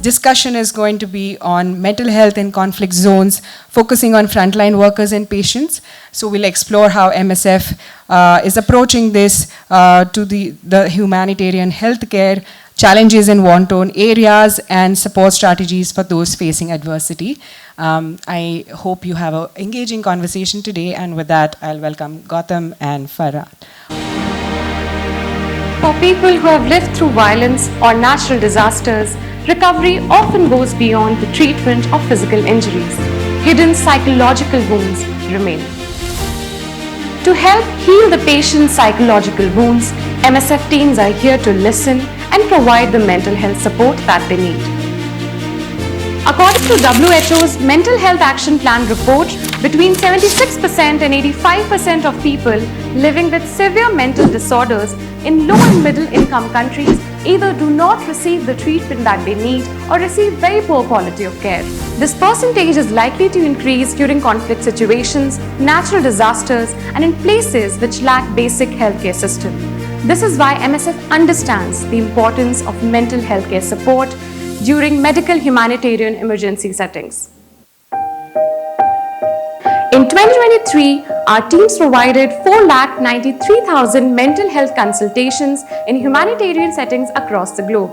discussion is going to be on mental health in conflict zones, focusing on frontline workers and patients. So we'll explore how MSF is approaching this to the humanitarian healthcare challenges in war-torn areas and support strategies for those facing adversity. I hope you have an engaging conversation today, and with that, I'll welcome Gautam and Farhad. For people who have lived through violence or natural disasters, recovery often goes beyond the treatment of physical injuries. Hidden psychological wounds remain. To help heal the patient's psychological wounds, MSF teams are here to listen and provide the mental health support that they need. According to WHO's Mental Health Action Plan report, between 76% and 85% of people living with severe mental disorders in low and middle income countries either do not receive the treatment that they need or receive very poor quality of care. This percentage is likely to increase during conflict situations, natural disasters, and in places which lack basic healthcare system. This is why MSF understands the importance of mental health care support during medical humanitarian emergency settings. In 2023, our teams provided 4,93,000 mental health consultations in humanitarian settings across the globe.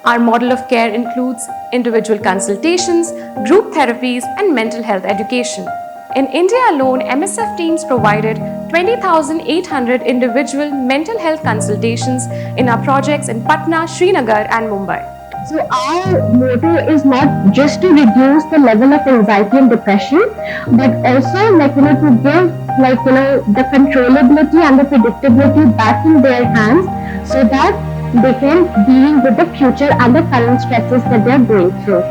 Our model of care includes individual consultations, group therapies, and mental health education. In India alone, MSF teams provided 20,800 individual mental health consultations in our projects in Patna, Srinagar, and Mumbai. So our motto is not just to reduce the level of anxiety and depression, but also to give the controllability and the predictability back in their hands, so that they can deal with the future and the current stresses that they are going through.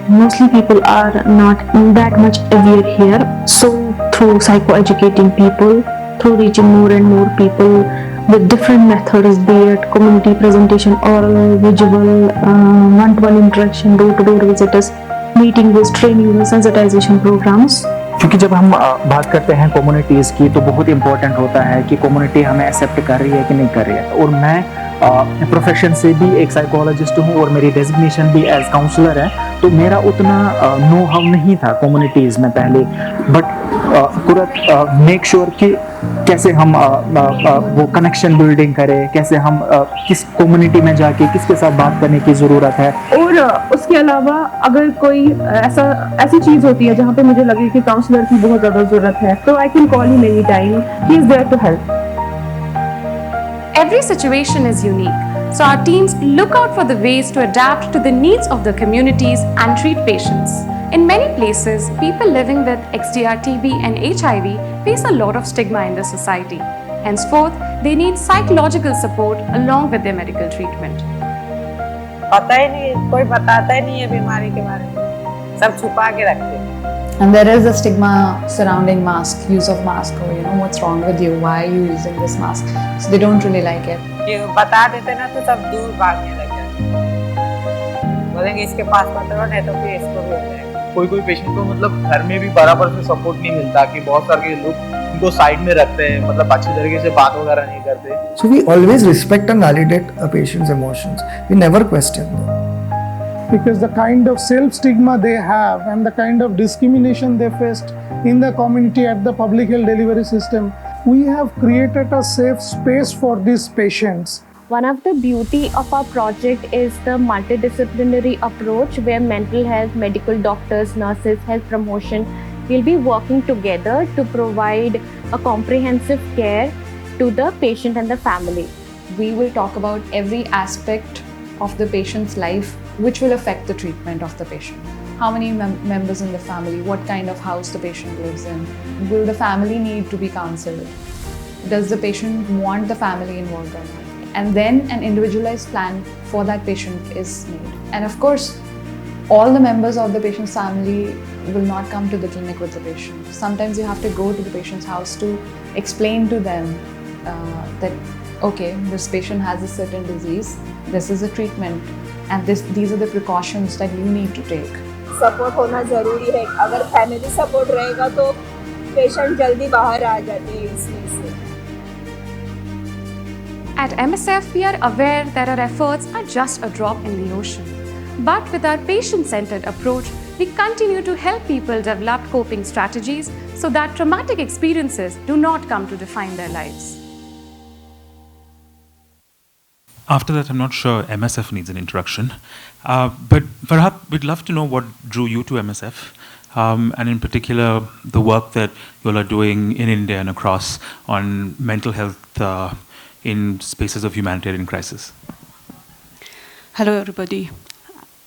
Mostly people are not that much aware here, so through psychoeducating people, through reaching more and more people with different methods, be it community presentation, oral, visual, one-to-one interaction, door-to-door visitors, meeting with training, sensitization programs. क्योंकि जब हम बात करते हैं communities की, तो बहुत important होता है कि कम्युनिटी हमें एक्सेप्ट कर रही है कि नहीं कर रही है. और मैं प्रोफेशन से भी एक साइकोलॉजिस्ट हूँ और मेरी डेजिग्नेशन भी एज काउंसलर है, तो मेरा उतना नो हाउ नहीं था कम्युनिटीज़ में पहले, बट कुरत मेक श्योर कि कैसे हम वो कनेक्शन बिल्डिंग करें, कैसे हम किस कम्युनिटी में जाके किसके साथ बात करने की ज़रूरत है. और उसके अलावा अगर कोई ऐसी चीज़ होती है जहाँ पे मुझे लगे कि काउंसलर की बहुत ज़्यादा ज़रूरत है, तो I can call him any time. He is there to help. Every situation is unique, so our teams look out for the ways to adapt to the needs of the communities and treat patients. In many places, people living with XDR, TB and HIV face a lot of stigma in the society. Henceforth, they need psychological support along with their medical treatment. पता ही नहीं, कोई बताता ही नहीं है बीमारी के बारे में, सब छुपा के रखते हैं. And there is a stigma surrounding use of mask, or what's wrong with you, why are you using this mask? So they don't really like it. ये बता देते ना तो सब दूर भागने लग जाते, बोलेंगे इसके पास मत रहो नहीं तो फिर इसको भी हो जाएगा. कोई पेशेंट को घर में भी बराबर से सपोर्ट नहीं मिलता, कि बहुत सारे लोग उनको साइड में रखते हैं, अच्छी तरीके से बात वगैरह नहीं करते. So we always respect and validate a patient's emotions. We never question them. Because the kind of self-stigma they have and the kind of discrimination they faced in the community at the public health delivery system, we have created a safe space for these patients. One of the beauty of our project is the multidisciplinary approach, where mental health, medical doctors, nurses, health promotion will be working together to provide a comprehensive care to the patient and the family. We will talk about every aspect of the patient's life which will affect the treatment of the patient. How many members in the family, what kind of house the patient lives in, will the family need to be counseled, does the patient want the family involved or not, and then an individualized plan for that patient is made. And of course, all the members of the patient's family will not come to the clinic with the patient. Sometimes you have to go to the patient's house to explain to them that okay, this patient has a certain disease, this is a treatment, and these are the precautions that you need to take. Support होना ज़रूरी है. अगर family support रहेगा तो patient जल्दी बाहर आ जाते हैं इसमें से. At MSF, we are aware that our efforts are just a drop in the ocean. But with our patient-centered approach, we continue to help people develop coping strategies so that traumatic experiences do not come to define their lives. After that, I'm not sure MSF needs an introduction, but perhaps we'd love to know what drew you to MSF, and in particular, the work that you all are doing in India and across on mental health in spaces of humanitarian crisis. Hello, everybody.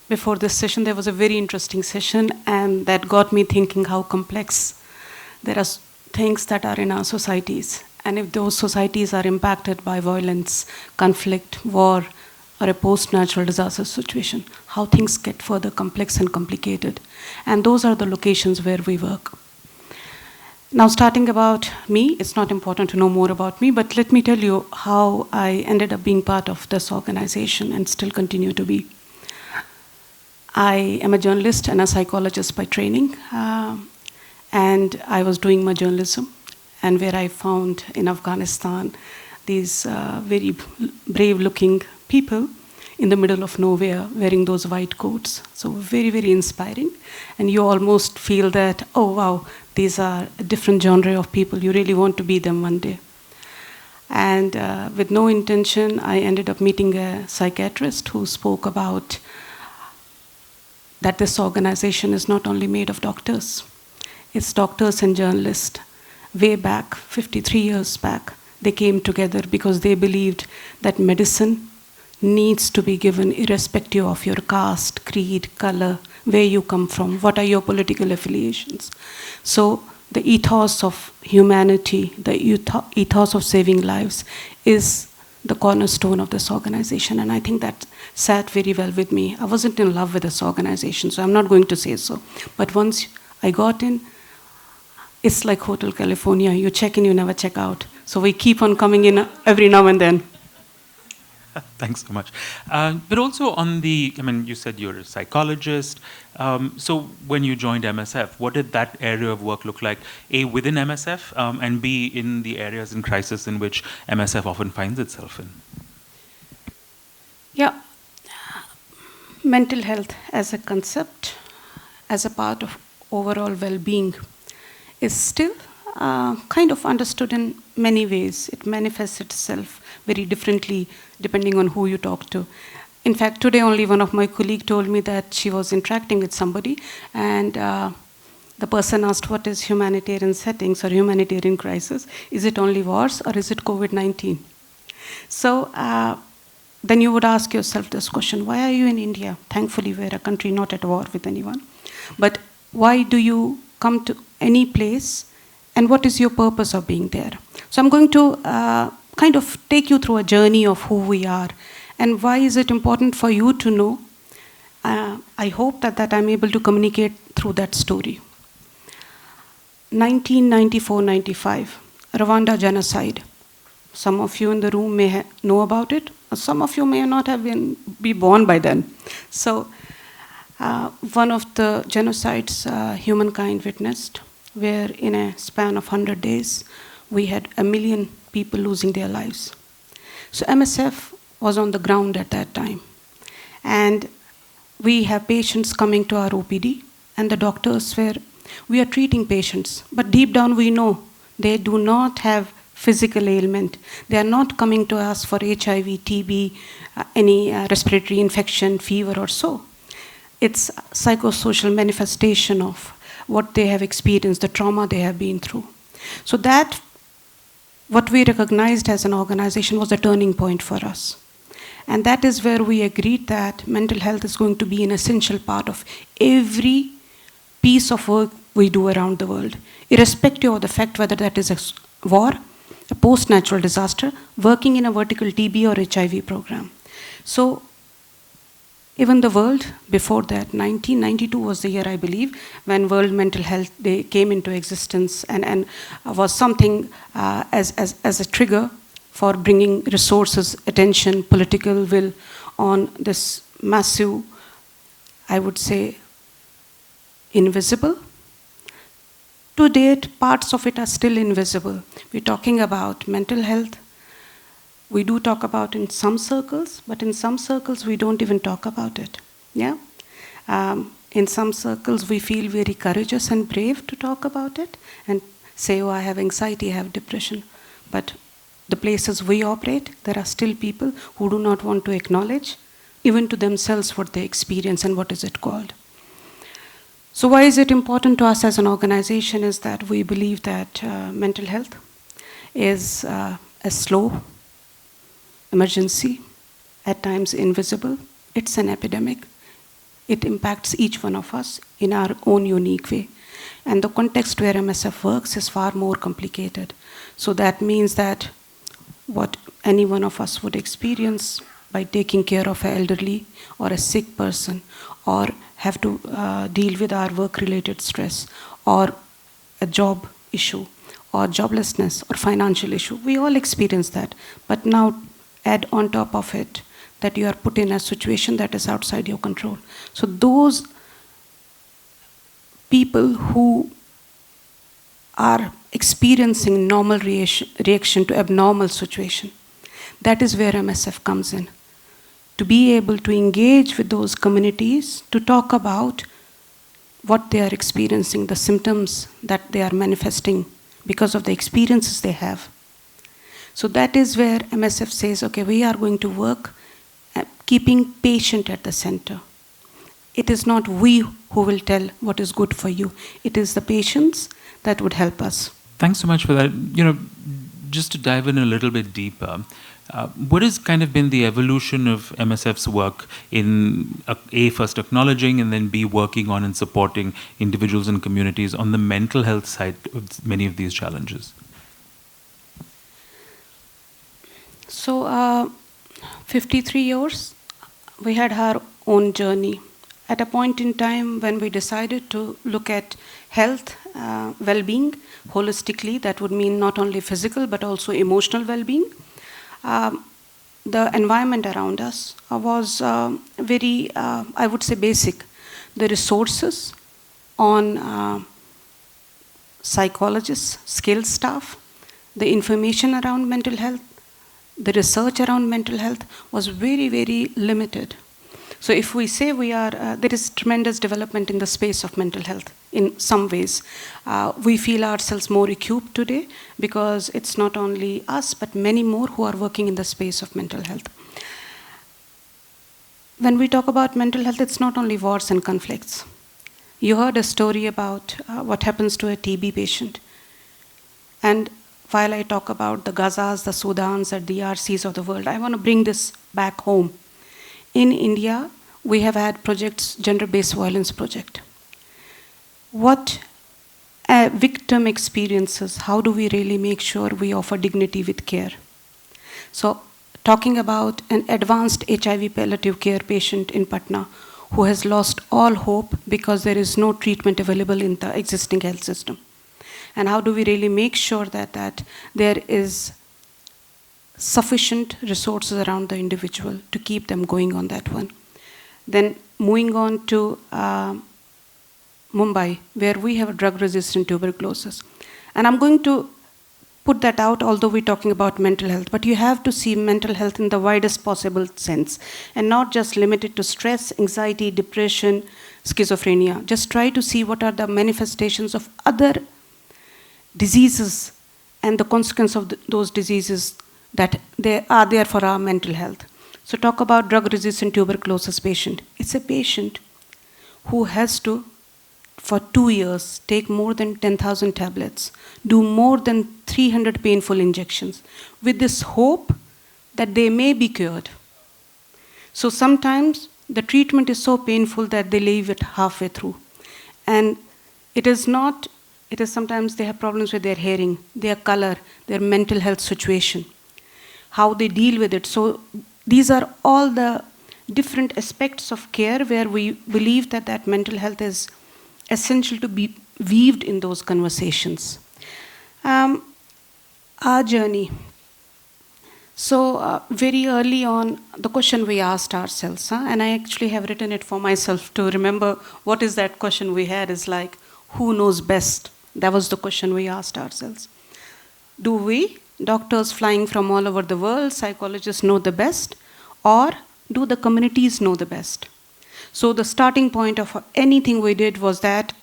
Before this session, there was a very interesting session, and that got me thinking how complex there are things that are in our societies. And if those societies are impacted by violence, conflict, war, or a post-natural disaster situation, how things get further complex and complicated. And those are the locations where we work. Now, starting about me, it's not important to know more about me, but let me tell you how I ended up being part of this organization and still continue to be. I am a journalist and a psychologist by training, and I was doing my journalism, and where I found in Afghanistan these very brave-looking people in the middle of nowhere wearing those white coats. So very, very inspiring. And you almost feel that, oh, wow, these are a different genre of people. You really want to be them one day. And with no intention, I ended up meeting a psychiatrist who spoke about that this organization is not only made of doctors. It's doctors and journalists. Way back, 53 years back, they came together because they believed that medicine needs to be given irrespective of your caste, creed, color, where you come from, what are your political affiliations. So the ethos of humanity, the ethos of saving lives is the cornerstone of this organization, and I think that sat very well with me. I wasn't in love with this organization, so I'm not going to say so. But once I got in, it's like Hotel California. You check in, you never check out. So we keep on coming in every now and then. Thanks so much. But also on the, I mean, you said you're a psychologist. So when you joined MSF, what did that area of work look like? A, within MSF, and B, in the areas in crisis in which MSF often finds itself in? Yeah. Mental health as a concept, as a part of overall well-being, is still kind of understood in many ways. It manifests itself very differently depending on who you talk to. In fact, today only one of my colleagues told me that she was interacting with somebody, and the person asked, what is humanitarian settings or humanitarian crisis? Is it only wars or is it COVID-19? So then you would ask yourself this question, why are you in India? Thankfully, we're a country not at war with anyone. But why do you come to any place, and what is your purpose of being there? So I'm going to kind of take you through a journey of who we are and why is it important for you to know. I hope that I'm able to communicate through that story. 1994-95, Rwanda genocide. Some of you in the room may know about it, or some of you may not have be born by then. So one of the genocides humankind witnessed, where in a span of 100 days, we had 1 million people losing their lives. So MSF was on the ground at that time. And we have patients coming to our OPD, and the doctors were, we are treating patients, but deep down we know they do not have physical ailment. They are not coming to us for HIV, TB, any respiratory infection, fever or so. It's psychosocial manifestation of what they have experienced, the trauma they have been through. So that, what we recognized as an organization was a turning point for us. And that is where we agreed that mental health is going to be an essential part of every piece of work we do around the world, irrespective of the fact whether that is a war, a post-natural disaster, working in a vertical TB or HIV program. So even the world before that, 1992 was the year, I believe, when World Mental Health Day came into existence and was something as a trigger for bringing resources, attention, political will on this massive, I would say, invisible. To date, parts of it are still invisible. We're talking about mental health. We do talk about in some circles, but in some circles we don't even talk about it. Yeah. In some circles, we feel very courageous and brave to talk about it and say, oh, I have anxiety, I have depression. But the places we operate, there are still people who do not want to acknowledge, even to themselves, what they experience and what is it called. So why is it important to us as an organization is that we believe that mental health is a slow emergency, at times invisible. It's an epidemic. It impacts each one of us in our own unique way. And the context where MSF works is far more complicated. So that means that what any one of us would experience by taking care of an elderly or a sick person, or have to deal with our work-related stress, or a job issue, or joblessness, or financial issue. We all experience that. But now add on top of it that you are put in a situation that is outside your control. So those people who are experiencing normal reaction to abnormal situation, that is where MSF comes in. To be able to engage with those communities, to talk about what they are experiencing, the symptoms that they are manifesting because of the experiences they have. So that is where MSF says, okay, we are going to work keeping patient at the center. It is not we who will tell what is good for you. It is the patients that would help us. Thanks so much for that. Just to dive in a little bit deeper, what has kind of been the evolution of MSF's work in A, first acknowledging, and then B, working on and supporting individuals and communities on the mental health side of many of these challenges? So 53 years, we had our own journey. At a point in time when we decided to look at health, well-being, holistically, that would mean not only physical but also emotional well-being. The environment around us was very, I would say, basic. The resources on psychologists, skilled staff, the information around mental health, the research around mental health was very, very limited. So if we say we are, there is tremendous development in the space of mental health in some ways. We feel ourselves more equipped today because it's not only us, but many more who are working in the space of mental health. When we talk about mental health, it's not only wars and conflicts. You heard a story about what happens to a TB patient. And while I talk about the Gazas, the Sudans, the DRCs of the world, I want to bring this back home. In India, we have had projects, gender-based violence project. What a victim experiences, how do we really make sure we offer dignity with care? So talking about an advanced HIV palliative care patient in Patna who has lost all hope because there is no treatment available in the existing health system. And how do we really make sure that there is sufficient resources around the individual to keep them going on that one. Then moving on to Mumbai, where we have drug-resistant tuberculosis. And I'm going to put that out, although we're talking about mental health, but you have to see mental health in the widest possible sense, and not just limited to stress, anxiety, depression, schizophrenia. Just try to see what are the manifestations of other diseases and the consequence of those diseases that they are there for our mental health. So talk about drug-resistant tuberculosis patient. It's a patient who has to, for 2 years, take more than 10,000 tablets, do more than 300 painful injections, with this hope that they may be cured. So sometimes the treatment is so painful that they leave it halfway through. And it is sometimes they have problems with their hearing, their color, their mental health situation, how they deal with it. So these are all the different aspects of care where we believe that mental health is essential to be weaved in those conversations. Our journey. So very early on, the question we asked ourselves, and I actually have written it for myself to remember what is that question we had, is like, who knows best? That was the question we asked ourselves. Do we, doctors flying from all over the world, psychologists know the best, or do the communities know the best? So the starting point of anything we did was that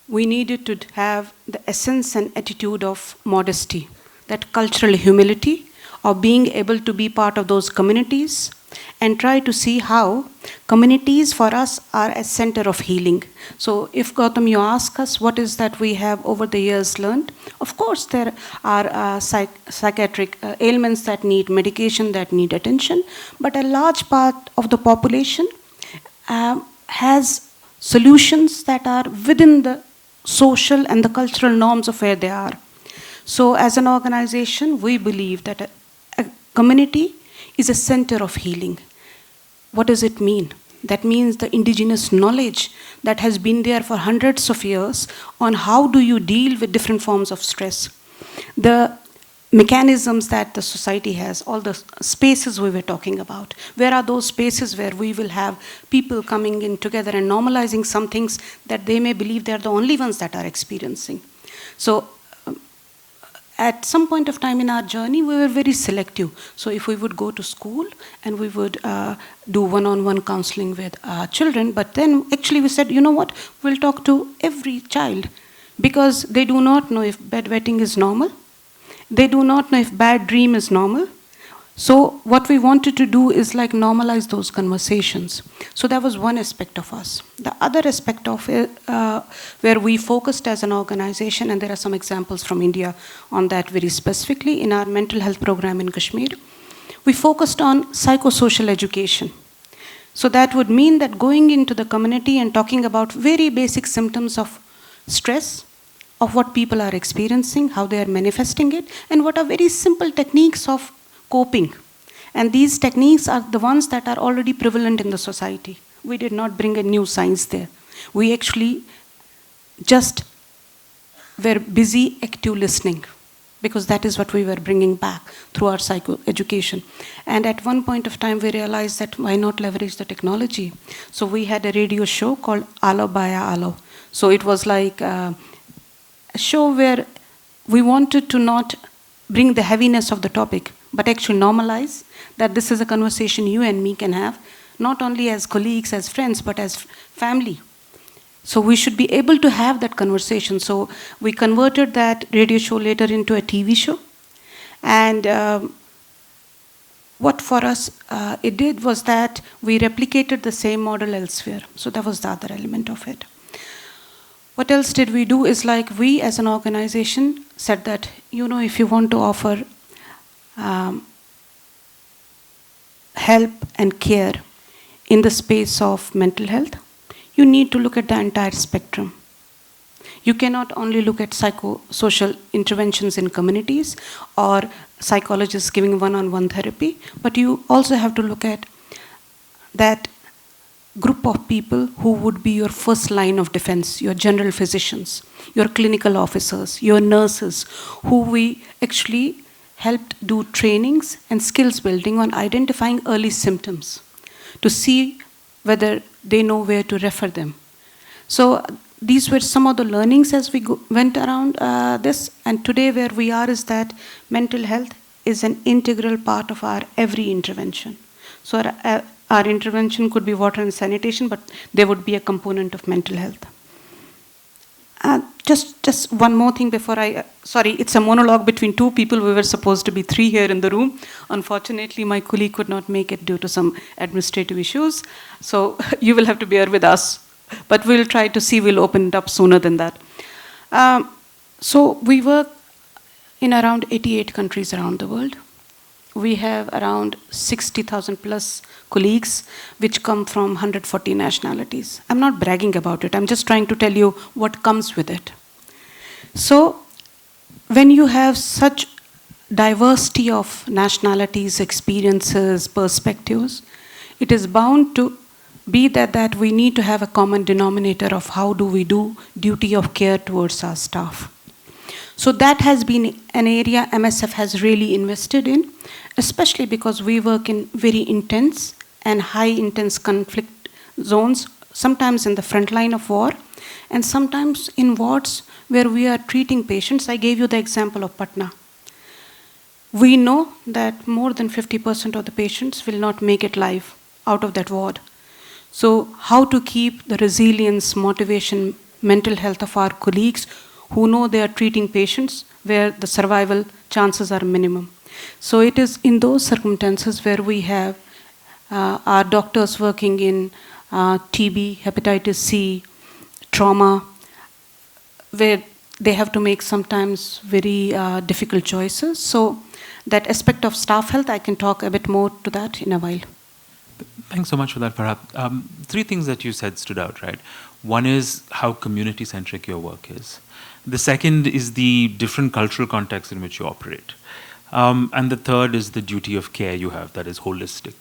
we needed to have the essence and attitude of modesty, that cultural humility of being able to be part of those communities and try to see how communities for us are a center of healing. So if Gautam, you ask us what is that we have over the years learned, of course there are psychiatric ailments that need medication, that need attention, but a large part of the population has solutions that are within the social and the cultural norms of where they are. So as an organization, we believe that a community is a center of healing. What does it mean? That means the indigenous knowledge that has been there for hundreds of years on how do you deal with different forms of stress. The mechanisms that the society has, all the spaces we were talking about. Where are those spaces where we will have people coming in together and normalizing some things that they may believe they're the only ones that are experiencing. So at some point of time in our journey, we were very selective. So if we would go to school and we would do one-on-one counseling with children, but then actually we said, you know what, we'll talk to every child because they do not know if bedwetting is normal. They do not know if bad dream is normal. So what we wanted to do is like normalize those conversations. So that was one aspect of us. The other aspect of it, where we focused as an organization, and there are some examples from India on that very specifically in our mental health program in Kashmir, we focused on psychosocial education. So that would mean that going into the community and talking about very basic symptoms of stress, of what people are experiencing, how they are manifesting it, and what are very simple techniques of coping. And these techniques are the ones that are already prevalent in the society. We did not bring a new science there. We actually just were busy active listening because that is what we were bringing back through our psychoeducation. And at one point of time, we realized that why not leverage the technology? So we had a radio show called Alo Baya Alo. So it was like a show where we wanted to not bring the heaviness of the topic, but actually normalize that this is a conversation you and me can have, not only as colleagues, as friends, but as family. So we should be able to have that conversation. So we converted that radio show later into a TV show. And what for us it did was that we replicated the same model elsewhere. So that was the other element of it. What else did we do is like we as an organization said that, you know, if you want to offer help and care in the space of mental health, you need to look at the entire spectrum. You cannot only look at psychosocial interventions in communities or psychologists giving one-on-one therapy, but you also have to look at that group of people who would be your first line of defense, your general physicians, your clinical officers, your nurses, who we actually helped do trainings and skills building on identifying early symptoms to see whether they know where to refer them. So these were some of the learnings as we went around this. And today where we are is that mental health is an integral part of our every intervention. So our intervention could be water and sanitation, but there would be a component of mental health. Just one more thing before sorry, it's a monologue between two people. We were supposed to be 3 here in the room. Unfortunately, my colleague could not make it due to some administrative issues. So you will have to bear with us. But we'll try to see, we'll open it up sooner than that. So we work in around 88 countries around the world. We have around 60,000 plus colleagues, which come from 140 nationalities. I'm not bragging about it. I'm just trying to tell you what comes with it. So when you have such diversity of nationalities, experiences, perspectives, it is bound to be that we need to have a common denominator of how do we do duty of care towards our staff. So that has been an area MSF has really invested in, especially because we work in very intense and high intense conflict zones, sometimes in the front line of war, and sometimes in wards where we are treating patients. I gave you the example of Patna. We know that more than 50% of the patients will not make it live out of that ward. So how to keep the resilience, motivation, mental health of our colleagues who know they are treating patients where the survival chances are minimum. So it is in those circumstances where we have our doctors working in TB, hepatitis C, trauma, where they have to make sometimes very difficult choices. So that aspect of staff health, I can talk a bit more to that in a while. Thanks so much for that, Farhad. Three things that you said stood out, right? One is how community-centric your work is. The second is the different cultural context in which you operate. And the third is the duty of care you have that is holistic.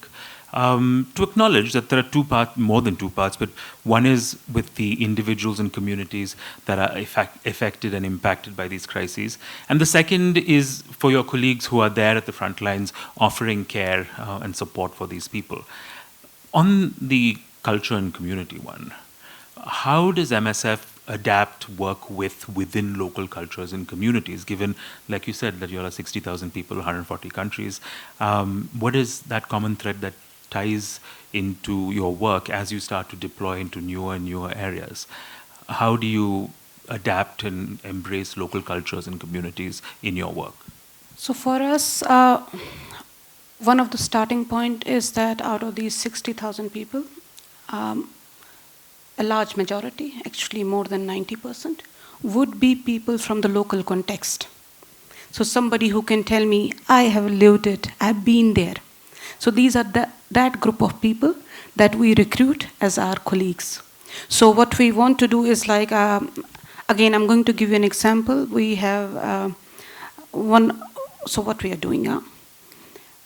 To acknowledge that there are two parts, more than two parts, but one is with the individuals and communities that are affected and impacted by these crises. And the second is for your colleagues who are there at the front lines offering care and support for these people. On the culture and community one, how does MSF adapt work within local cultures and communities, given, like you said, that you are 60,000 people, 140 countries? What is that common thread that ties into your work as you start to deploy into newer and newer areas? How do you adapt and embrace local cultures and communities in your work? So for us, one of the starting point is that out of these 60,000 people, a large majority, actually more than 90%, would be people from the local context. So somebody who can tell me, I have lived it, I've been there. So these are that group of people that we recruit as our colleagues. So what we want to do is like, again, I'm going to give you an example. We have so what we are doing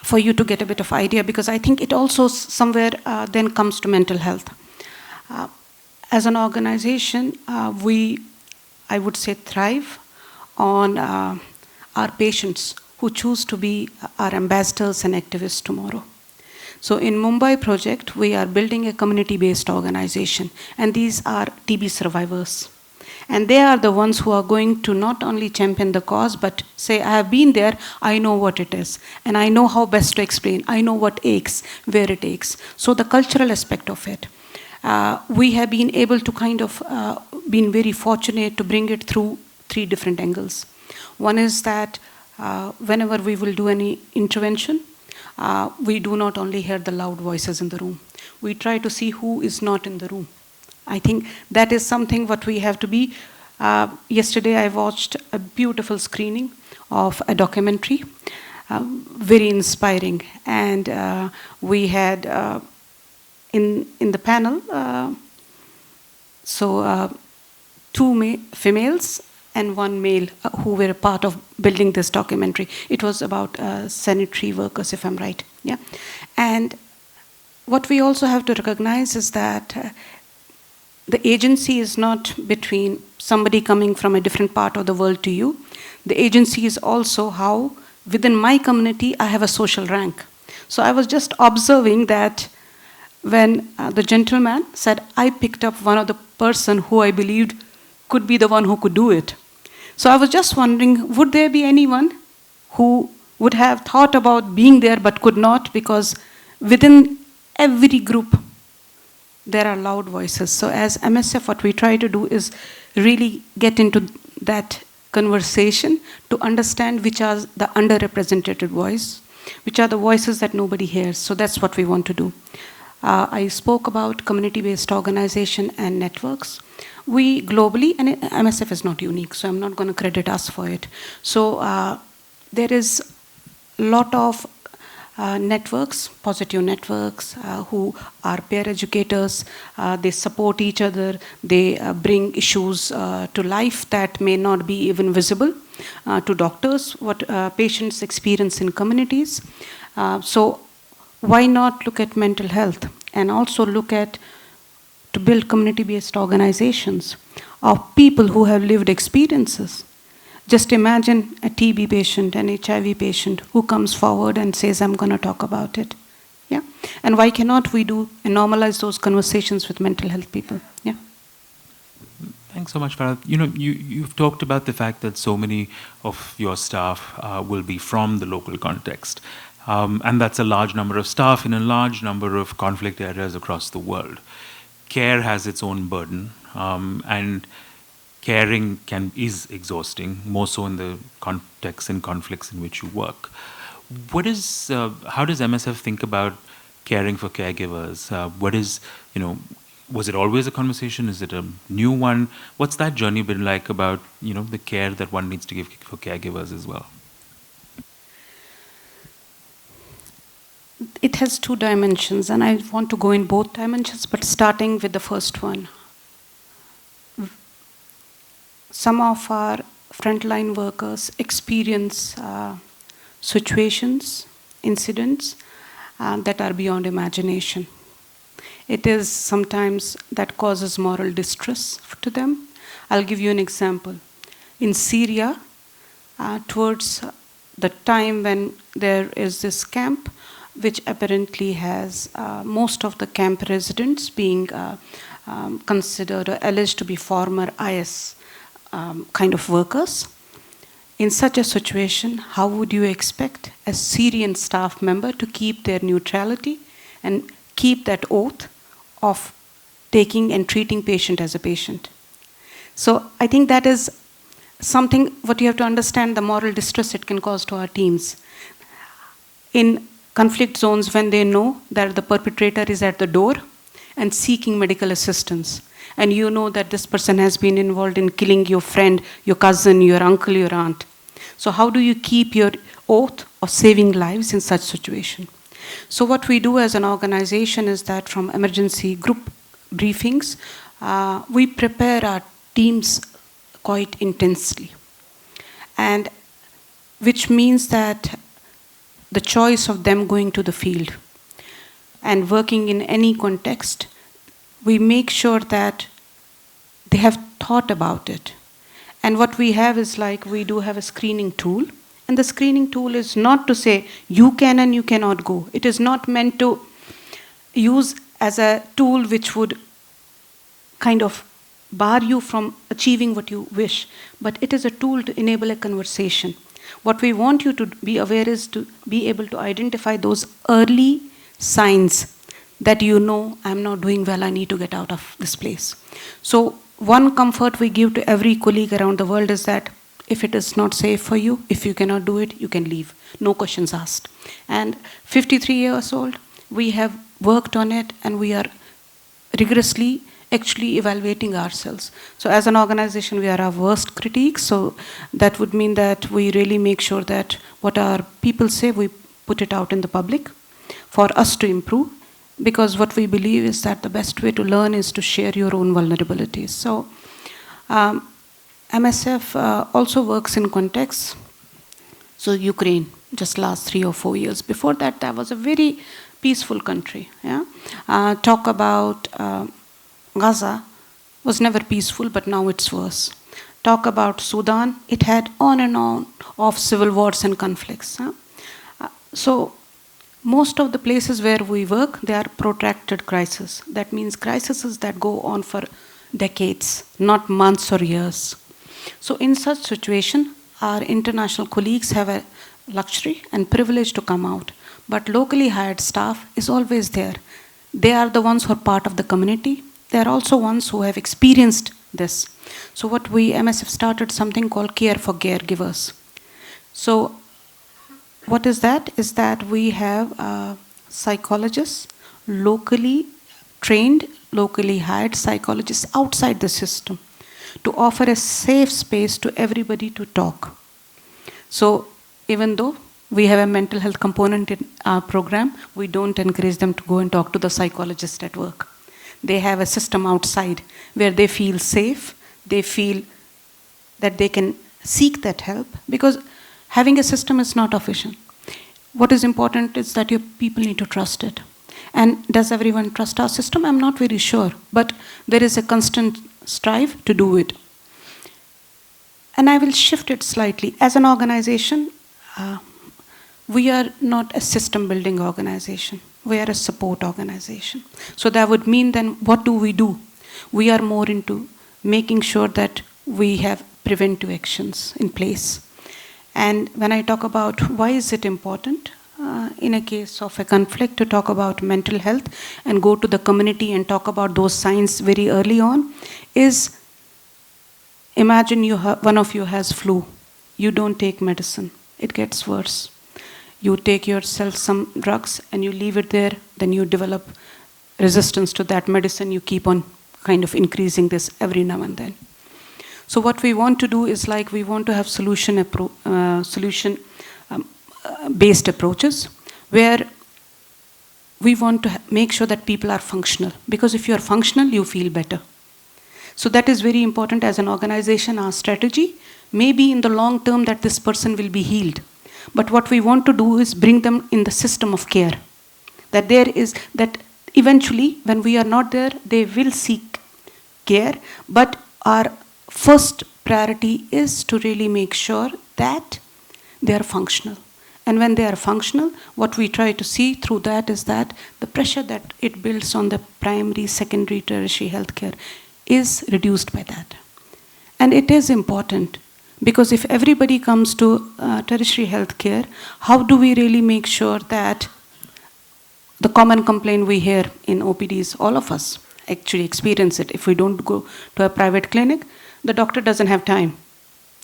for you to get a bit of idea, because I think it also somewhere then comes to mental health. As an organization, I would say, thrive on our patients who choose to be our ambassadors and activists tomorrow. So in Mumbai project, we are building a community-based organization, and these are TB survivors. And they are the ones who are going to not only champion the cause, but say, I have been there, I know what it is, and I know how best to explain, I know what aches, where it aches. So the cultural aspect of it. We have been able to kind of been very fortunate to bring it through three different angles. One is that whenever we will do any intervention, we do not only hear the loud voices in the room. We try to see who is not in the room. I think that is something what we have to be. Yesterday I watched a beautiful screening of a documentary, very inspiring. And we had in the panel, two females and one male who were a part of building this documentary. It was about sanitary workers, if I'm right. Yeah. And what we also have to recognize is that the agency is not between somebody coming from a different part of the world to you. The agency is also how within my community I have a social rank. So I was just observing that when the gentleman said, I picked up one of the person who I believed could be the one who could do it. So I was just wondering, would there be anyone who would have thought about being there but could not, because within every group there are loud voices. So as MSF, what we try to do is really get into that conversation to understand which are the underrepresented voice, which are the voices that nobody hears. So that's what we want to do. I spoke about community-based organization and networks. We globally, and MSF is not unique, so I'm not going to credit us for it. So there is a lot of networks, positive networks, who are peer educators. They support each other. They bring issues to life that may not be even visible to doctors, what patients experience in communities. So why not look at mental health and also look at to build community-based organizations of people who have lived experiences. Just imagine a TB patient, an HIV patient who comes forward and says, I'm going to talk about it. Yeah? And why cannot we do and normalize those conversations with mental health people? Yeah. Thanks so much, Farhad. You know, you've talked about the fact that so many of your staff will be from the local context. And that's a large number of staff in a large number of conflict areas across the world. Care has its own burden, and caring is exhausting, more so in the contexts and conflicts in which you work. How does MSF think about caring for caregivers? Was it always a conversation? Is it a new one? What's that journey been like about, the care that one needs to give for caregivers as well? It has two dimensions, and I want to go in both dimensions, but starting with the first one. Some of our frontline workers experience situations, incidents that are beyond imagination. It is sometimes that causes moral distress to them. I'll give you an example. In Syria, towards the time when there is this camp, which apparently has most of the camp residents being considered or alleged to be former IS kind of workers. In such a situation, how would you expect a Syrian staff member to keep their neutrality and keep that oath of taking and treating patient as a patient? So I think that is something what you have to understand, the moral distress it can cause to our teams. In conflict zones, when they know that the perpetrator is at the door and seeking medical assistance, and you know that this person has been involved in killing your friend, your cousin, your uncle, your aunt. So how do you keep your oath of saving lives in such situation? So what we do as an organization is that from emergency group briefings, we prepare our teams quite intensely. And which means that the choice of them going to the field and working in any context, we make sure that they have thought about it. And what we have is we do have a screening tool. And the screening tool is not to say you can and you cannot go. It is not meant to use as a tool which would kind of bar you from achieving what you wish. But it is a tool to enable a conversation. What we want you to be aware is to be able to identify those early signs that I'm not doing well, I need to get out of this place. So one comfort we give to every colleague around the world is that if it is not safe for you, if you cannot do it, you can leave. No questions asked. And 53 years old, we have worked on it and we are rigorously actually evaluating ourselves. So as an organization, we are our worst critiques. So that would mean that we really make sure that what our people say, we put it out in the public for us to improve. Because what we believe is that the best way to learn is to share your own vulnerabilities. So MSF also works in contexts. So Ukraine, just last 3 or 4 years. Before that, that was a very peaceful country. Yeah? Talk about Gaza was never peaceful, but now it's worse. Talk about Sudan, it had on and on of civil wars and conflicts. So most of the places where we work, they are protracted crises. That means crises that go on for decades, not months or years. So in such situation, our international colleagues have a luxury and privilege to come out. But locally hired staff is always there. They are the ones who are part of the community. They are also ones who have experienced this. So what we, MSF, started something called Care for Caregivers. So what is that? Is that we have psychologists, locally trained, locally hired psychologists outside the system to offer a safe space to everybody to talk. So even though we have a mental health component in our program, we don't encourage them to go and talk to the psychologist at work. They have a system outside where they feel safe, they feel that they can seek that help, because having a system is not efficient. What is important is that your people need to trust it. And does everyone trust our system? I'm not very sure, but there is a constant strive to do it. And I will shift it slightly. As an organization, we are not a system building organization. We are a support organization. So that would mean then what do? We are more into making sure that we have preventive actions in place. And when I talk about why is it important, in a case of a conflict to talk about mental health and go to the community and talk about those signs very early on is, imagine one of you has flu. You don't take medicine. It gets worse. You take yourself some drugs and you leave it there, then you develop resistance to that medicine. You keep on kind of increasing this every now and then. So what we want to do is like we want to have solution-based approaches where we want to make sure that people are functional. Because if you are functional, you feel better. So that is very important as an organization, our strategy. Maybe in the long term that this person will be healed. But what we want to do is bring them in the system of care. That eventually, when we are not there, they will seek care. But our first priority is to really make sure that they are functional. And when they are functional, what we try to see through that is that the pressure that it builds on the primary, secondary, tertiary healthcare is reduced by that. And it is important because if everybody comes to tertiary healthcare, how do we really make sure that the common complaint we hear in OPDs, all of us actually experience it. If we don't go to a private clinic, the doctor doesn't have time.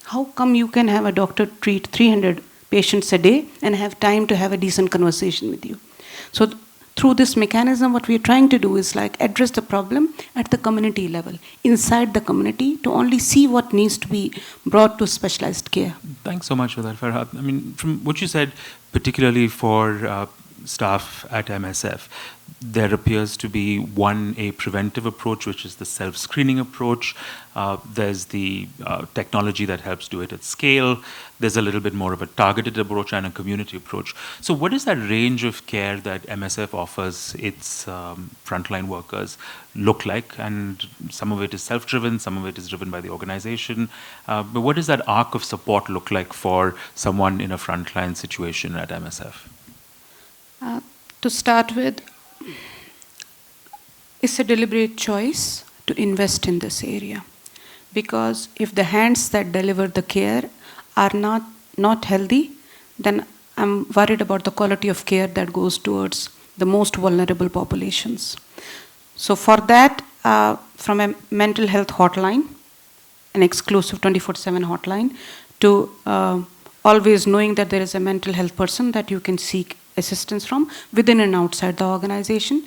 How come you can have a doctor treat 300 patients a day and have time to have a decent conversation with you? So through this mechanism, what we're trying to do is like address the problem at the community level, inside the community, to only see what needs to be brought to specialized care. Thanks so much for that, Farhad. I mean, from what you said, particularly for staff at MSF, there appears to be a preventive approach, which is the self-screening approach. There's the technology that helps do it at scale. There's a little bit more of a targeted approach and a community approach. So what is that range of care that MSF offers its frontline workers look like? And some of it is self-driven, some of it is driven by the organization. But what does that arc of support look like for someone in a frontline situation at MSF? To start with, it's a deliberate choice to invest in this area. Because if the hands that deliver the care are not healthy, then I'm worried about the quality of care that goes towards the most vulnerable populations. So for that, from a mental health hotline, an exclusive 24/7 hotline, to always knowing that there is a mental health person that you can seek assistance from within and outside the organization,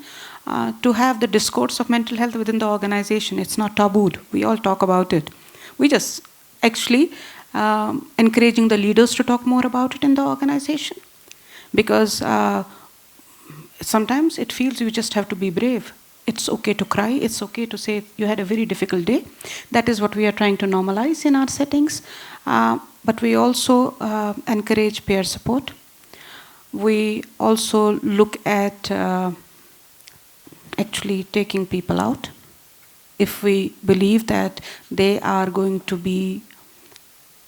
to have the discourse of mental health within the organization. It's not tabooed. We all talk about it. We just actually encouraging the leaders to talk more about it in the organization. Because sometimes it feels you just have to be brave. It's okay to cry. It's okay to say you had a very difficult day. That is what we are trying to normalize in our settings. But we also encourage peer support. We also look at actually taking people out if we believe that they are going to be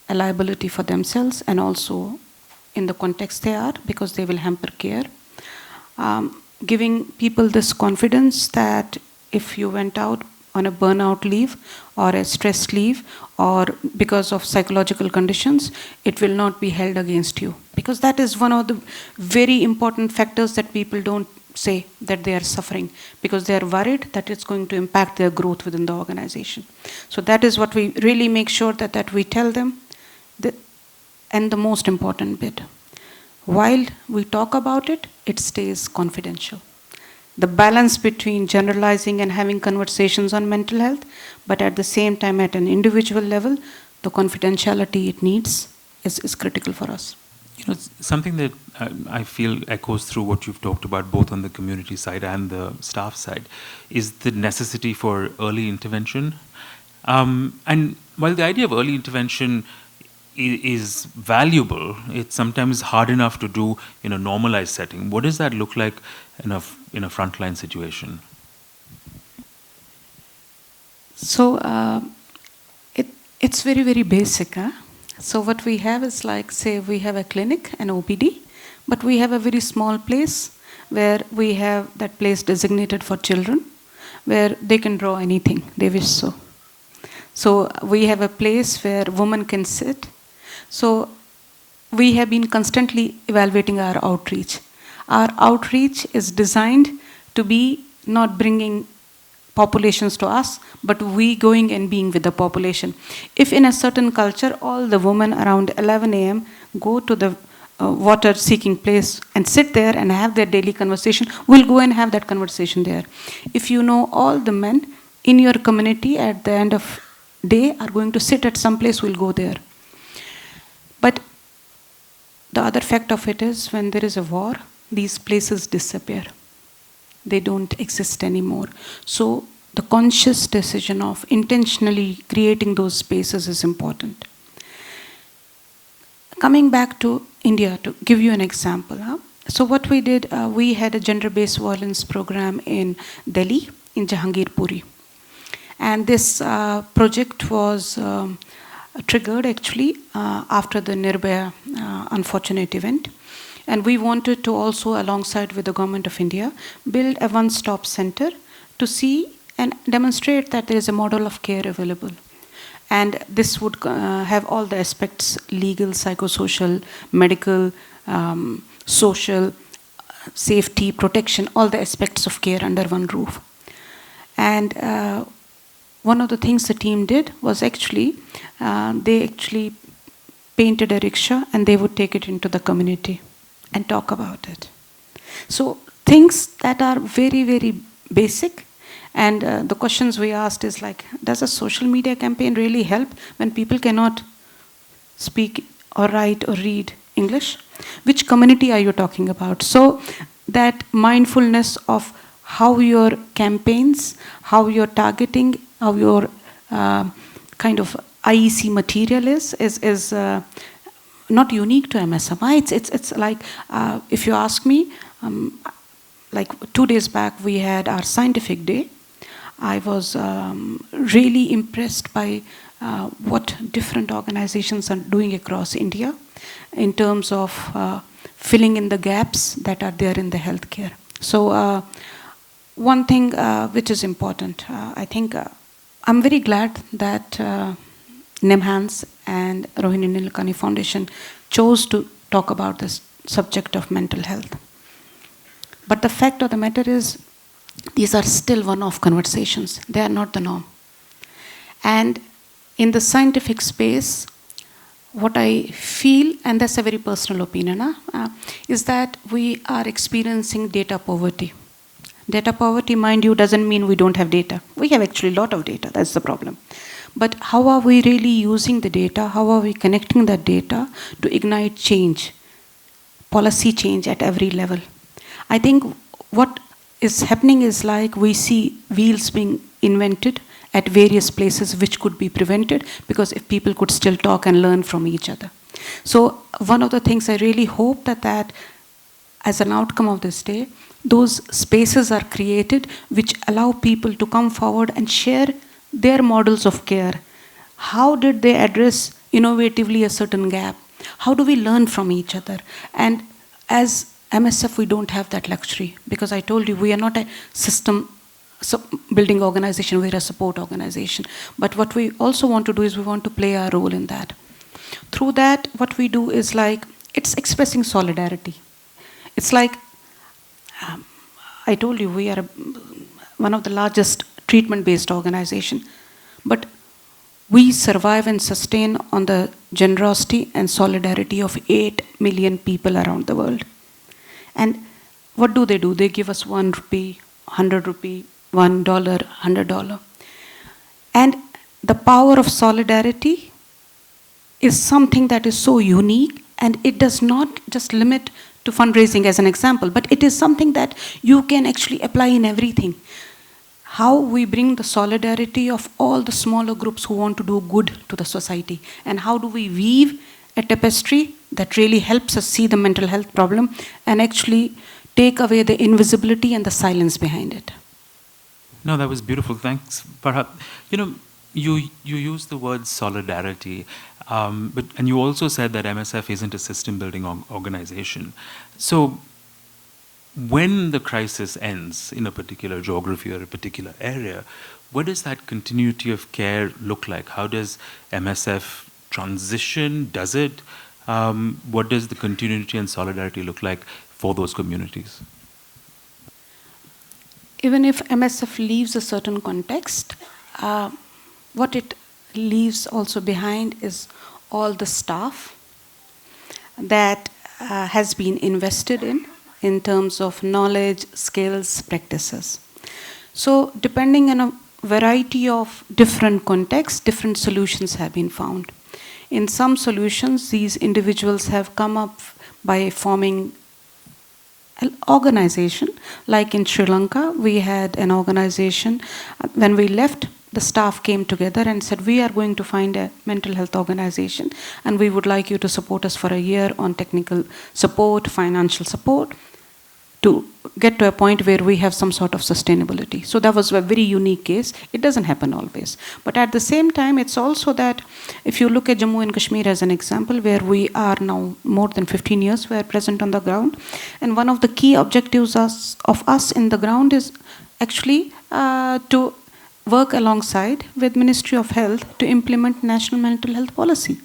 a liability for themselves and also in the context they are, because they will hamper care. Giving people this confidence that if you went out on a burnout leave or a stress leave or because of psychological conditions, it will not be held against you. Because that is one of the very important factors that people don't say, that they are suffering, because they are worried that it's going to impact their growth within the organization. So that is what we really make sure that we tell them. And the most important bit, while we talk about it, it stays confidential. The balance between generalizing and having conversations on mental health, but at the same time at an individual level, the confidentiality it needs is critical for us. You know, something that I feel echoes through what you've talked about both on the community side and the staff side is the necessity for early intervention. And while the idea of early intervention is valuable, it's sometimes hard enough to do in a normalized setting. What does that look like in a frontline situation? So it's very, very basic. So what we have is like, say we have a clinic, an OPD, but we have a very small place where we have that place designated for children, where they can draw anything they wish so. So we have a place where women can sit. So we have been constantly evaluating our outreach. Our outreach is designed to be not bringing populations to us, but we going and being with the population. If in a certain culture, all the women around 11 a.m. go to the water seeking place and sit there and have their daily conversation, we'll go and have that conversation there. If you know all the men in your community at the end of day are going to sit at some place, we'll go there. But the other fact of it is, when there is a war, these places disappear. They don't exist anymore. So the conscious decision of intentionally creating those spaces is important. Coming back to India, to give you an example. So what we did, we had a gender-based violence program in Delhi, in Jahangirpuri. And this project was triggered actually after the Nirbhaya unfortunate event. And we wanted to also, alongside with the Government of India, build a one-stop center to see and demonstrate that there is a model of care available. And this would have all the aspects: legal, psychosocial, medical, social, safety, protection, all the aspects of care under one roof. And one of the things the team did was actually, they actually painted a rickshaw and they would take it into the community and talk about it. So things that are very, very basic. And the questions we asked is like, does a social media campaign really help when people cannot speak or write or read English? Which community are you talking about? So that mindfulness of how your campaigns, how your targeting, how your kind of IEC material is not unique to MSMI. It's like, if you ask me, like 2 days back we had our scientific day. I was really impressed by what different organizations are doing across India in terms of filling in the gaps that are there in the healthcare. So one thing which is important, I think I'm very glad that NIMHANS and Rohini Nilekani Foundation chose to talk about this subject of mental health. But the fact of the matter is, these are still one-off conversations. They are not the norm. And in the scientific space, what I feel, and that's a very personal opinion, is that we are experiencing data poverty. Data poverty, mind you, doesn't mean we don't have data. We have actually a lot of data. That's the problem. But how are we really using the data? How are we connecting that data to ignite change, policy change at every level? I think what is happening is like we see wheels being invented at various places which could be prevented, because if people could still talk and learn from each other. So one of the things I really hope that as an outcome of this day, those spaces are created which allow people to come forward and share their models of care. How did they address innovatively a certain gap? How do we learn from each other? And as MSF, we don't have that luxury, because I told you, we are not a system building organization, we're a support organization. But what we also want to do is we want to play our role in that. Through that, what we do is like, it's expressing solidarity. It's like, I told you, we are one of the largest treatment-based organization, but we survive and sustain on the generosity and solidarity of 8 million people around the world. And what do? They give us 1 rupee, 100 rupee, $1, $100. And the power of solidarity is something that is so unique, and it does not just limit to fundraising as an example, but it is something that you can actually apply in everything. How we bring the solidarity of all the smaller groups who want to do good to the society, and how do we weave a tapestry that really helps us see the mental health problem and actually take away the invisibility and the silence behind it. No, that was beautiful. Thanks, Farhat. You used the word solidarity, and you also said that MSF isn't a system-building organization. So when the crisis ends in a particular geography or a particular area, what does that continuity of care look like? How does MSF transition? Does it? what does the continuity and solidarity look like for those communities? Even if MSF leaves a certain context, what it leaves also behind is all the staff that has been invested in terms of knowledge, skills, practices. So depending on a variety of different contexts, different solutions have been found. In some solutions, these individuals have come up by forming an organization. Like in Sri Lanka, we had an organization. When we left, the staff came together and said, we are going to find a mental health organization and we would like you to support us for a year on technical support, financial support, to get to a point where we have some sort of sustainability. So that was a very unique case. It doesn't happen always. But at the same time, it's also that if you look at Jammu and Kashmir as an example, where we are now more than 15 years, we are present on the ground. And one of the key objectives of us in the ground is actually to work alongside with Ministry of Health to implement national mental health policy.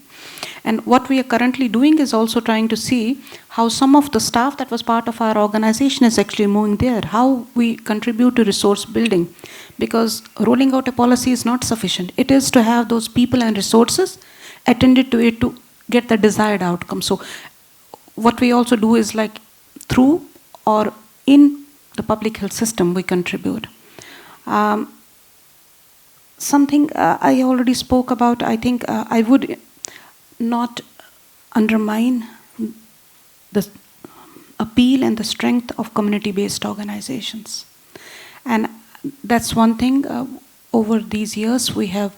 And what we are currently doing is also trying to see how some of the staff that was part of our organization is actually moving there, how we contribute to resource building. Because rolling out a policy is not sufficient. It is to have those people and resources attended to it to get the desired outcome. So what we also do is like through or in the public health system, we contribute. Something I already spoke about, I think I would not undermine the appeal and the strength of community-based organizations. And that's one thing over these years we have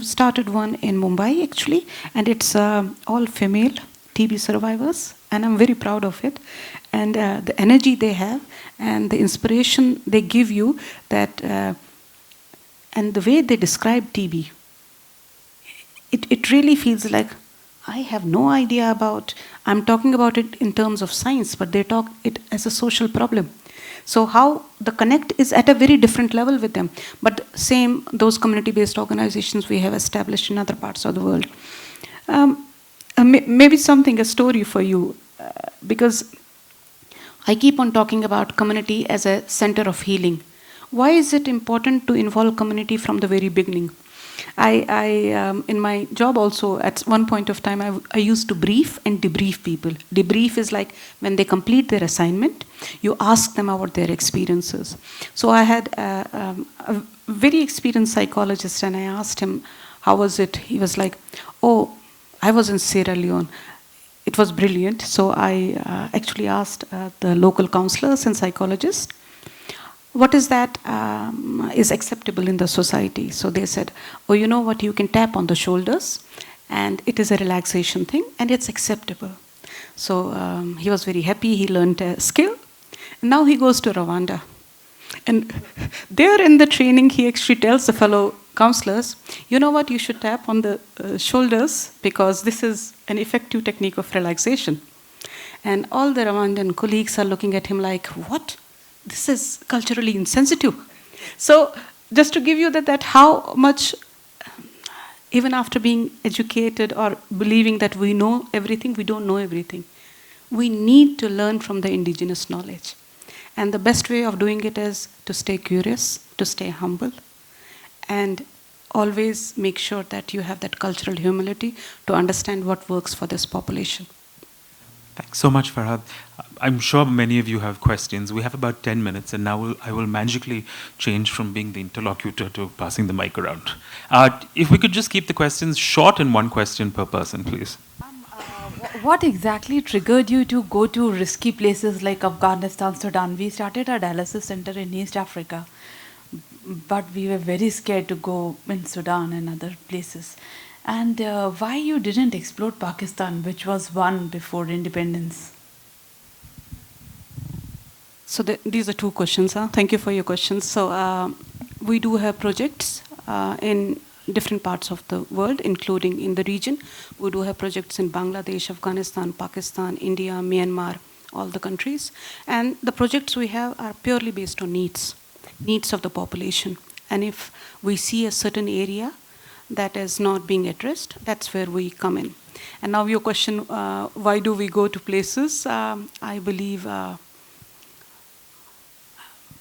started one in Mumbai actually, and it's all female TB survivors, and I'm very proud of it. And the energy they have and the inspiration they give you, that and the way they describe TB, it really feels like I have no idea about, I'm talking about it in terms of science, but they talk it as a social problem. So how the connect is at a very different level with them. But same, those community-based organizations we have established in other parts of the world. Maybe a story for you, because I keep on talking about community as a center of healing. Why is it important to involve community from the very beginning? I in my job also, at one point of time, I used to brief and debrief people. Debrief is like when they complete their assignment, you ask them about their experiences. So I had a very experienced psychologist, and I asked him, how was it? He was like, oh, I was in Sierra Leone. It was brilliant. So I actually asked the local counselors and psychologists, what is that is acceptable in the society? So they said, oh, you know what, you can tap on the shoulders and it is a relaxation thing and it's acceptable. So he was very happy, he learned a skill. And now he goes to Rwanda. And there in the training, he actually tells the fellow counselors, you know what, you should tap on the shoulders because this is an effective technique of relaxation. And all the Rwandan colleagues are looking at him like, what? This is culturally insensitive. So just to give you that how much, even after being educated or believing that we know everything, we don't know everything. We need to learn from the indigenous knowledge. And the best way of doing it is to stay curious, to stay humble, and always make sure that you have that cultural humility to understand what works for this population. Thanks so much, Farhad. I'm sure many of you have questions. We have about 10 minutes, and now I will magically change from being the interlocutor to passing the mic around. If we could just keep the questions short and one question per person, please. What exactly triggered you to go to risky places like Afghanistan, Sudan? We started a dialysis center in East Africa, but we were very scared to go in Sudan and other places. And why you didn't explore Pakistan, which was won before independence? So these are two questions. Thank you for your questions. So we do have projects in different parts of the world, including in the region. We do have projects in Bangladesh, Afghanistan, Pakistan, India, Myanmar, all the countries. And the projects we have are purely based on needs of the population. And if we see a certain area that is not being addressed, that's where we come in. And now your question, why do we go to places? I believe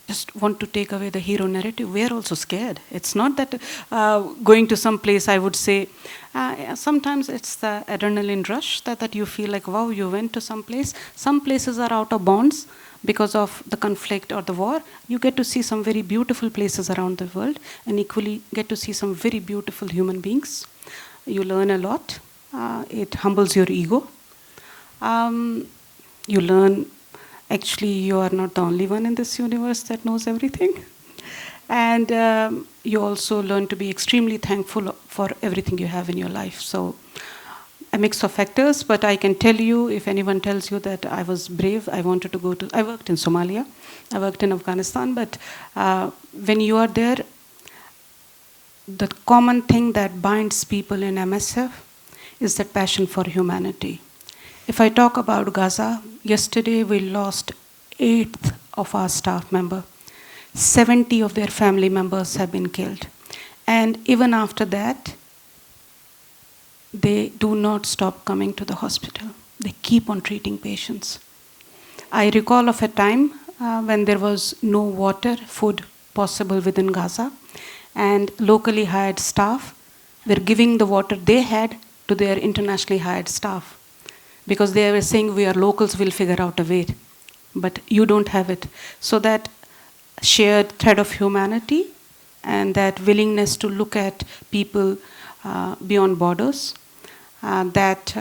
just want to take away the hero narrative. We are also scared. It's not that going to some place, I would say, sometimes it's the adrenaline rush that you feel like, wow, you went to some place. Some places are out of bounds because of the conflict or the war. You get to see some very beautiful places around the world, and equally get to see some very beautiful human beings. You learn a lot. It humbles your ego. You learn, actually, you are not the only one in this universe that knows everything. And you also learn to be extremely thankful for everything you have in your life. So a mix of factors, but I can tell you, if anyone tells you that I was brave, I worked in Somalia, I worked in Afghanistan, but when you are there, the common thing that binds people in MSF is that passion for humanity. If I talk about Gaza, yesterday we lost 8th of our staff member. 70 of their family members have been killed. And even after that, they do not stop coming to the hospital. They keep on treating patients. I recall of a time when there was no water, food possible within Gaza, and locally hired staff were giving the water they had to their internationally hired staff, because they were saying, we are locals, we'll figure out a way. But you don't have it. So that shared thread of humanity and that willingness to look at people beyond borders, Chandrika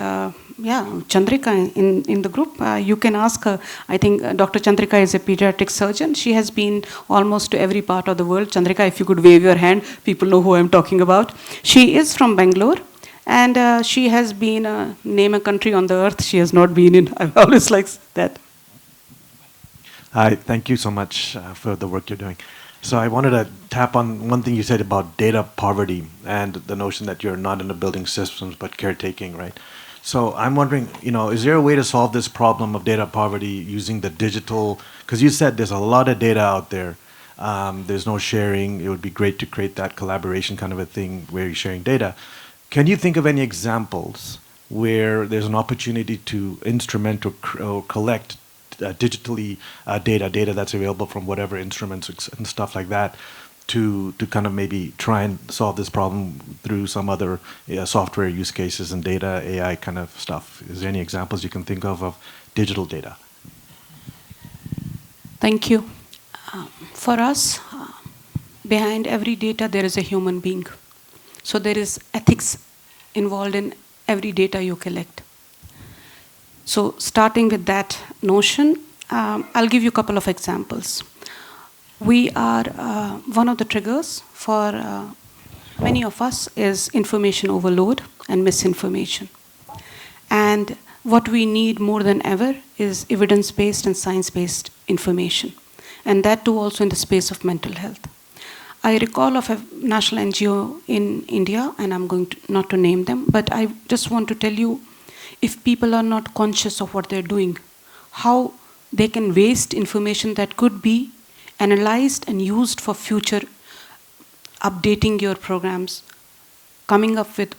in the group, you can ask her. I think Dr. Chandrika is a pediatric surgeon. She has been almost to every part of the world. Chandrika, if you could wave your hand, people know who I'm talking about. She is from Bangalore. And she has been, name a country on the earth she has not been in. I've always liked that. Hi, thank you so much for the work you're doing. So I wanted to tap on one thing you said about data poverty and the notion that you're not in the building systems but caretaking, right? So I'm wondering, is there a way to solve this problem of data poverty using the digital? Because you said there's a lot of data out there. There's no sharing. It would be great to create that collaboration kind of a thing where you're sharing data. Can you think of any examples where there's an opportunity to instrument or collect digitally data that's available from whatever instruments and stuff like that to kind of maybe try and solve this problem through some other software use cases and data, AI kind of stuff? Is there any examples you can think of digital data? Thank you. For us, behind every data, there is a human being. So there is ethics involved in every data you collect. So starting with that notion, I'll give you a couple of examples. We are, one of the triggers for many of us is information overload and misinformation. And what we need more than ever is evidence-based and science-based information. And that too also in the space of mental health. I recall of a national NGO in India, and I'm going to, not to name them, but I just want to tell you, if people are not conscious of what they're doing, how they can waste information that could be analyzed and used for future updating your programs, coming up with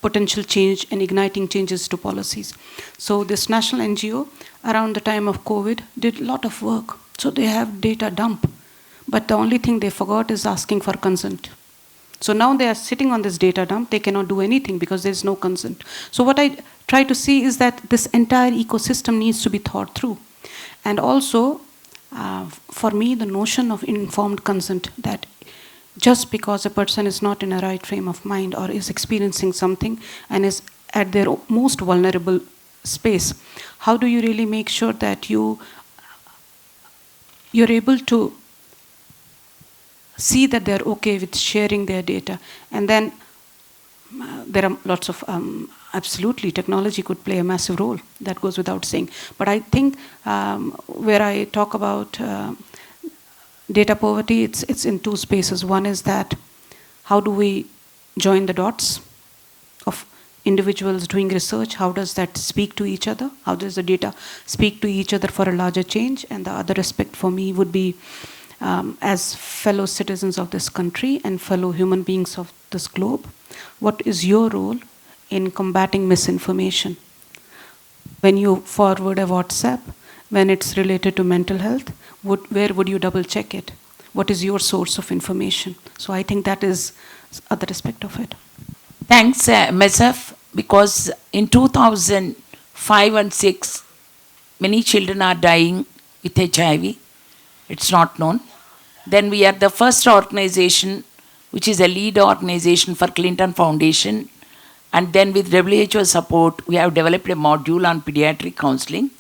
potential change and igniting changes to policies. So this national NGO, around the time of COVID, did a lot of work. So they have data dump. But the only thing they forgot is asking for consent. So now they are sitting on this data dump. They cannot do anything because there's no consent. So what I try to see is that this entire ecosystem needs to be thought through. And also, for me, the notion of informed consent, that just because a person is not in a right frame of mind or is experiencing something and is at their most vulnerable space, how do you really make sure that you're able to see that they're okay with sharing their data? And then there are lots of, absolutely, technology could play a massive role. That goes without saying. But I think where I talk about data poverty, it's in two spaces. One is that how do we join the dots of individuals doing research? How does that speak to each other? How does the data speak to each other for a larger change? And the other aspect for me would be, as fellow citizens of this country and fellow human beings of this globe, what is your role in combating misinformation. When you forward a WhatsApp, when it's related to mental health, where would you double check it? What is your source of information? So I think that is other aspect of it. Thanks, MSF, because in 2005 and 6, many children are dying with HIV. It's not known. Then we are the first organization, which is a lead organization for Clinton Foundation. And then with WHO support, we have developed a module on pediatric counseling.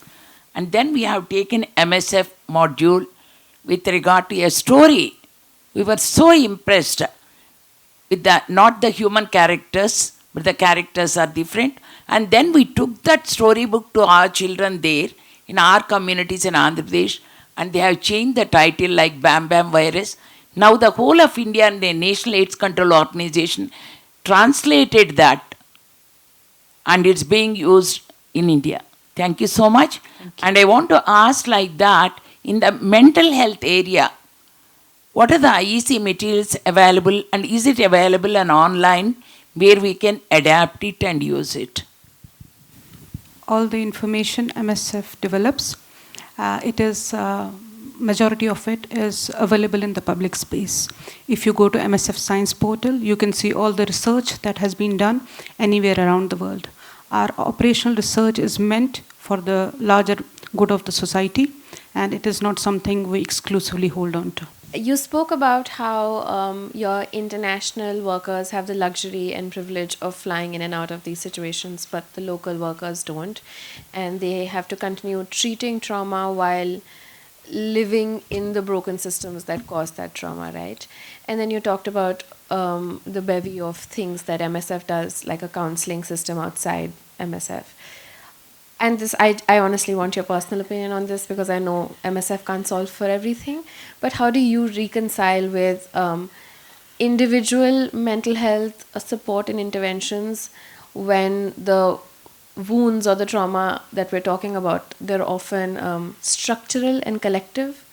And then we have taken MSF module with regard to a story. We were so impressed with not the human characters, but the characters are different. And then we took that storybook to our children there in our communities in Andhra Pradesh, and they have changed the title like Bam Bam Virus. Now the whole of India and the National AIDS Control Organization translated that, and it's being used in India. Thank you so much. And I want to ask like that, in the mental health area, what are the IEC materials available, and is it available and online where we can adapt it and use it? All the information MSF develops, majority of it is available in the public space. If you go to MSF Science Portal, you can see all the research that has been done anywhere around the world. Our operational research is meant for the larger good of the society, and it is not something we exclusively hold on to. You spoke about how your international workers have the luxury and privilege of flying in and out of these situations, but the local workers don't. And they have to continue treating trauma while living in the broken systems that cause that trauma, right? And then you talked about the bevy of things that MSF does, like a counseling system outside MSF. And this, I honestly want your personal opinion on this, because I know MSF can't solve for everything. But how do you reconcile with individual mental health support and interventions when the wounds or the trauma that we're talking about, they're often structural and collective?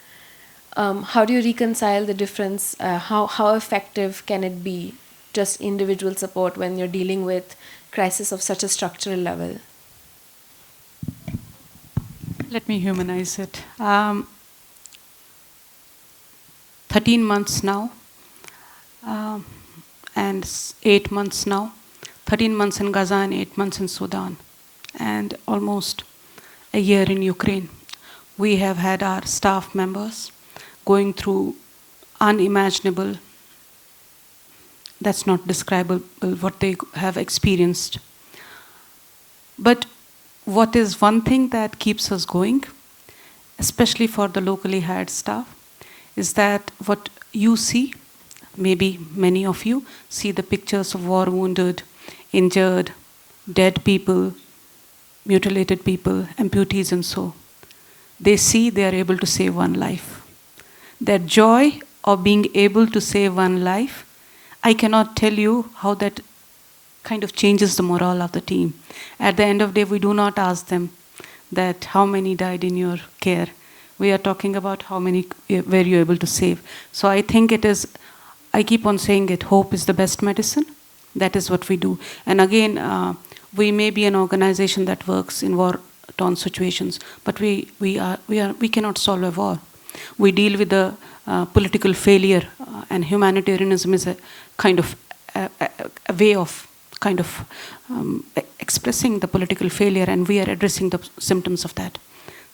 How do you reconcile the difference? How effective can it be, just individual support, when you're dealing with crisis of such a structural level? Let me humanize it. 13 months now, and 8 months now. 13 months in Gaza and 8 months in Sudan, and almost a year in Ukraine. We have had our staff members going through unimaginable, that's not describable, what they have experienced. But what is one thing that keeps us going, especially for the locally hired staff, is that what you see, maybe many of you see the pictures of war wounded, injured, dead people, mutilated people, amputees and so. They see they are able to save one life. That joy of being able to save one life, I cannot tell you how that kind of changes the morale of the team. At the end of the day, we do not ask them that how many died in your care. We are talking about how many were you able to save. So I think it is, I keep on saying it, hope is the best medicine. That is what we do. And again, we may be an organization that works in war-torn situations, but we cannot solve a war. We deal with the political failure, and humanitarianism is a kind of a way of kind of expressing the political failure, and we are addressing the symptoms of that.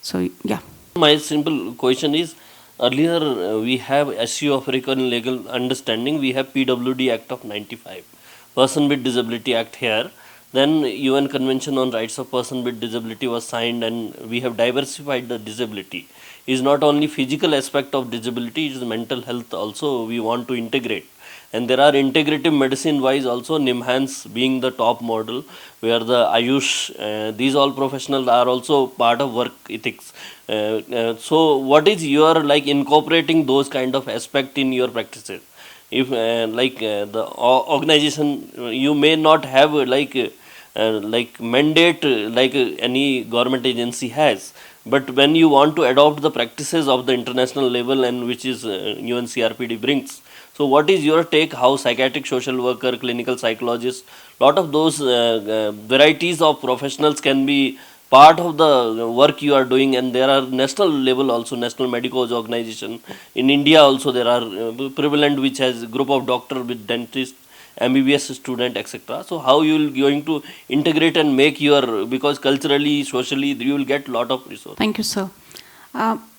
So, yeah. My simple question is, earlier we have SU African Legal Understanding, we have PWD Act of 95, Person with Disability Act here. Then UN Convention on Rights of Person with Disability was signed, and we have diversified the disability. It's not only physical aspect of disability, it is mental health also we want to integrate. And there are integrative medicine wise also, NIMHANS being the top model, where the Ayush, these all professionals are also part of work ethics. So what is your like incorporating those kind of aspect in your practices? If the organization, you may not have like mandate like any government agency has, but when you want to adopt the practices of the international level, and which is UNCRPD brings. So what is your take, how psychiatric social worker, clinical psychologist, lot of those varieties of professionals can be part of the work you are doing, and there are national level also, national medicos organization. In India also there are prevalent which has a group of doctor with dentist, MBBS student, etc. So how you will going to integrate and make your, because culturally, socially, you will get lot of resources. Thank you, sir.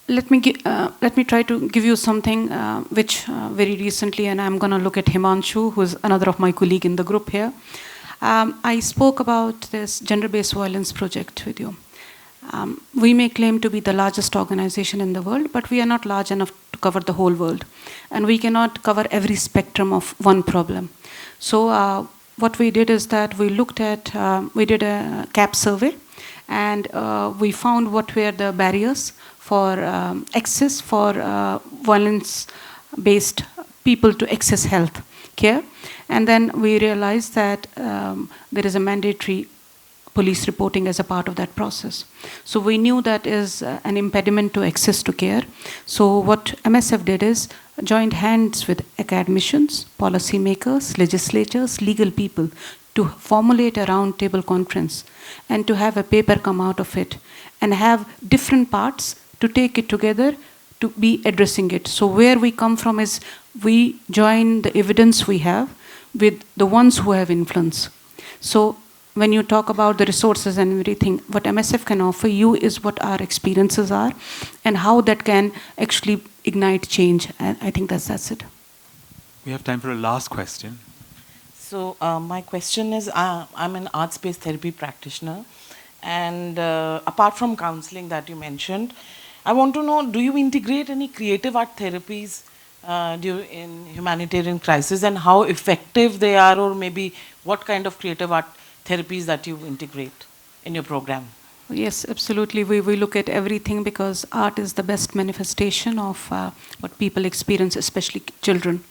Let me try to give you something which very recently, and I'm going to look at Himanshu, who is another of my colleague in the group here. I spoke about this gender-based violence project with you. We may claim to be the largest organization in the world, but we are not large enough to cover the whole world. And we cannot cover every spectrum of one problem. So what we did is that we looked at, we did a CAP survey, and we found what were the barriers for access for violence-based people to access health care. And then we realized that there is a mandatory police reporting as a part of that process. So we knew that is an impediment to access to care. So what MSF did is joined hands with academicians, policymakers, legislators, legal people to formulate a roundtable conference and to have a paper come out of it and have different parts to take it together to be addressing it. So where we come from is we join the evidence we have with the ones who have influence. So when you talk about the resources and everything, what MSF can offer you is what our experiences are and how that can actually ignite change. And I think that's it. We have time for a last question. So my question is, I'm an arts-based therapy practitioner, and apart from counseling that you mentioned, I want to know, do you integrate any creative art therapies in humanitarian crisis, and how effective they are, or maybe what kind of creative art therapies that you integrate in your program? Yes, absolutely. We look at everything because art is the best manifestation of what people experience, especially children.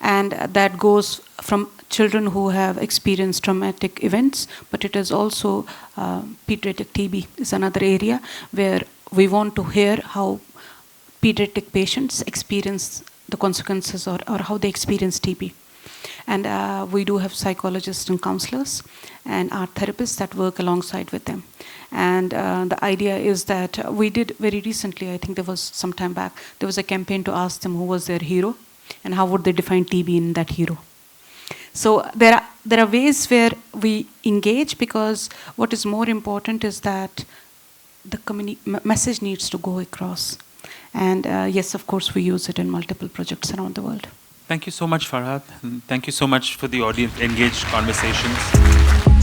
And that goes from children who have experienced traumatic events, but it is also pediatric TB is another area where we want to hear how pediatric patients experience the consequences or how they experience TB. And we do have psychologists and counselors and art therapists that work alongside with them. And the idea is that we did very recently, I think there was some time back, there was a campaign to ask them who was their hero and how would they define TB in that hero. So there are ways where we engage, because what is more important is that the message needs to go across. And yes, of course, we use it in multiple projects around the world. Thank you so much, Farhad. Thank you so much for the audience engaged conversations.